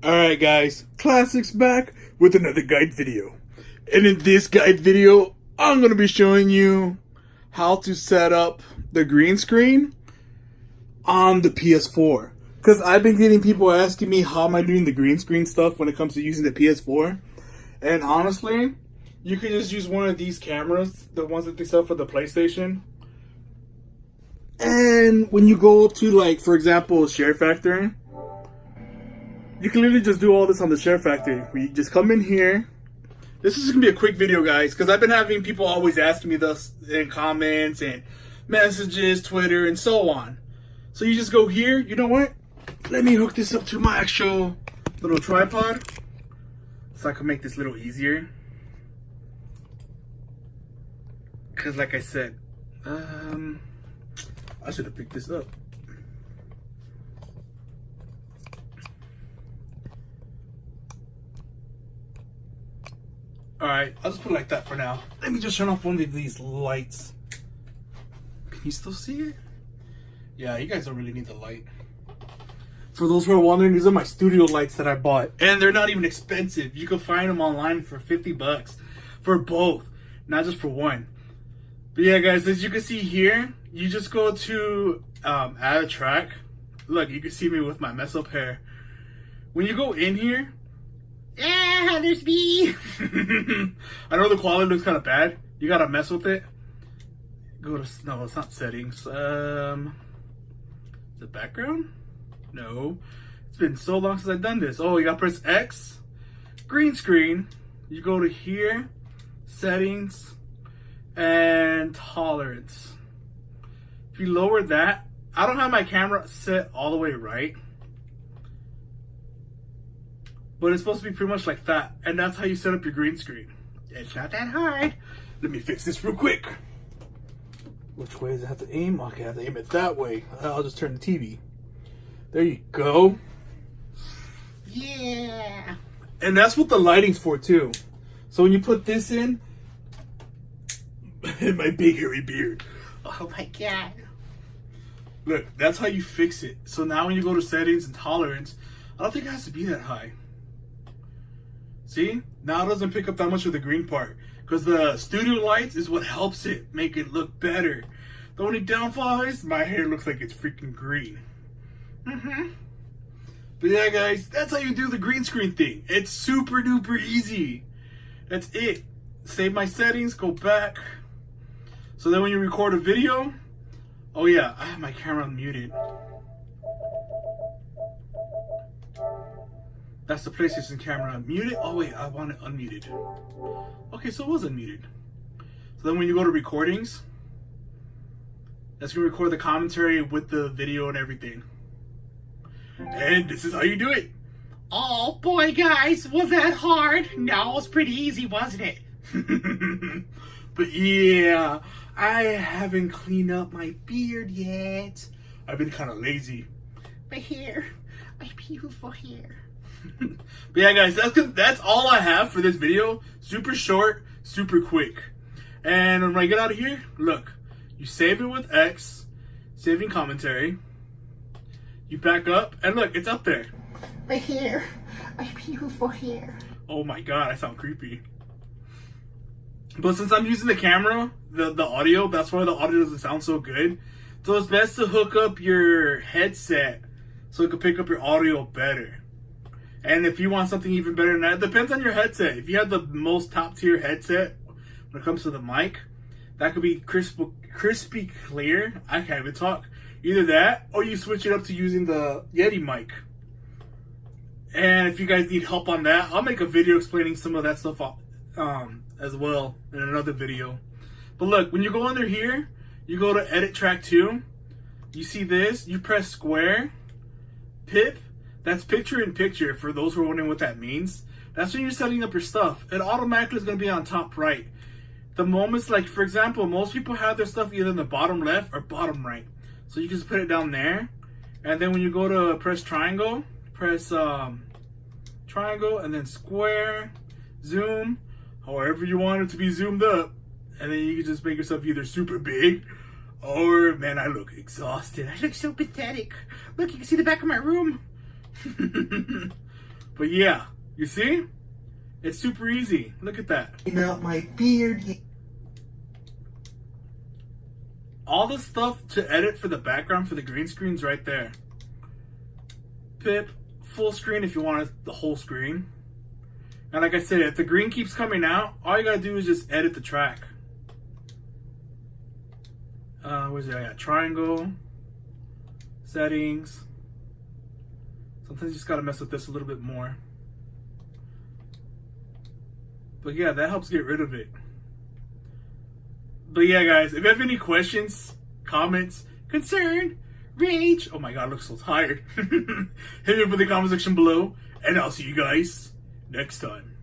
Alright guys, Classics back with another guide video. And in this guide video, I'm going to be showing you how to set up the green screen on the PS4. Because I've been getting people asking me how am I doing the green screen stuff when it comes to using the PS4. And honestly, you can just use one of these cameras, the ones that they sell for the PlayStation. And when you go to, like, for example, ShareFactory, you can literally just do all this on the ShareFactory. We just come in here. This is going to be a quick video, guys, because I've been having people always asking me this in comments and messages, Twitter, and so on. So you just go here. You know what? Let me hook this up to my actual little tripod so I can make this a little easier. Because like I said, I should have picked this up. Alright, I'll just put it like that for now. Let me just turn off one of these lights. Can you still see it? Yeah, you guys don't really need the light. For those who are wondering, these are my studio lights that I bought. And they're not even expensive. You can find them online for 50 bucks. For both, not just for one. But yeah, guys, as you can see here, you just go to add a track. Look, you can see me with my mess up hair. When you go in here, there's me. I know the quality looks kind of bad. You gotta mess with it. Go to, no, it's not settings. The background? No. It's been so long since I've done this. Oh, you gotta press X. Green screen. You go to here, settings, and tolerance. If you lower that, I don't have my camera set all the way right, but it's supposed to be pretty much like that, and that's how you set up your green screen. It's not that hard. Let me fix this real quick. Which way does it have to aim? Okay, I have to aim it that way. I'll just turn the TV. There you go. Yeah. And that's what the lighting's for too. So when you put this in, and my big hairy beard. Oh my god. Look, that's how you fix it. So now when you go to settings and tolerance, I don't think it has to be that high. See? Now it doesn't pick up that much of the green part. Because the studio lights is what helps it make it look better. The only downfall is my hair looks like it's freaking green. But yeah, guys, that's how you do the green screen thing. It's super duper easy. That's it. Save my settings, go back. So then when you record a video, oh yeah, I have my camera muted. That's the PlayStation camera. Muted? Oh wait, I want it unmuted. Okay, so it was unmuted. So then when you go to recordings, that's gonna record the commentary with the video and everything. And this is how you do it. Oh boy, guys, was that hard? No, it was pretty easy, wasn't it? But yeah, I haven't cleaned up my beard yet. I've been kind of lazy. My hair, my beautiful hair. But yeah, guys, that's all I have for this video. Super short, super quick. And when I get out of here, look, you save it with X, saving commentary. You back up, and look, it's up there. My hair, my beautiful hair. Oh my god, I sound creepy. But since I'm using the camera, the audio, that's why the audio doesn't sound so good. So it's best to hook up your headset so it can pick up your audio better. And if you want something even better than that, it depends on your headset. If you have the most top tier headset when it comes to the mic, that could be crispy clear. I can't even talk. Either that, or you switch it up to using the Yeti mic. And if you guys need help on that, I'll make a video explaining some of that stuff as well in another video. But look, when you go under here, you go to edit track 2. You see this, you press square, pip, that's picture in picture for those who are wondering what that means. That's when you're setting up your stuff. It automatically is going to be on top right. The moments, like for example, most people have their stuff either in the bottom left or bottom right. So you can just put it down there. And then when you go to press triangle, press triangle and then square, zoom, however you want it to be zoomed up. And then you can just make yourself either super big or, man, I look exhausted. I look so pathetic. Look, you can see the back of my room. But yeah, you see? It's super easy. Look at that. Out my beard. All the stuff to edit for the background for the green screen's right there. Pip, full screen if you want it, the whole screen. And like I said, if the green keeps coming out, all you gotta do is just edit the track. Where's it? I got triangle, settings. Sometimes you just gotta mess with this a little bit more. But yeah, that helps get rid of it. But yeah, guys, if you have any questions, comments, concern, rage, oh my god, I look so tired. Hit me up in the comment section below, and I'll see you guys next time.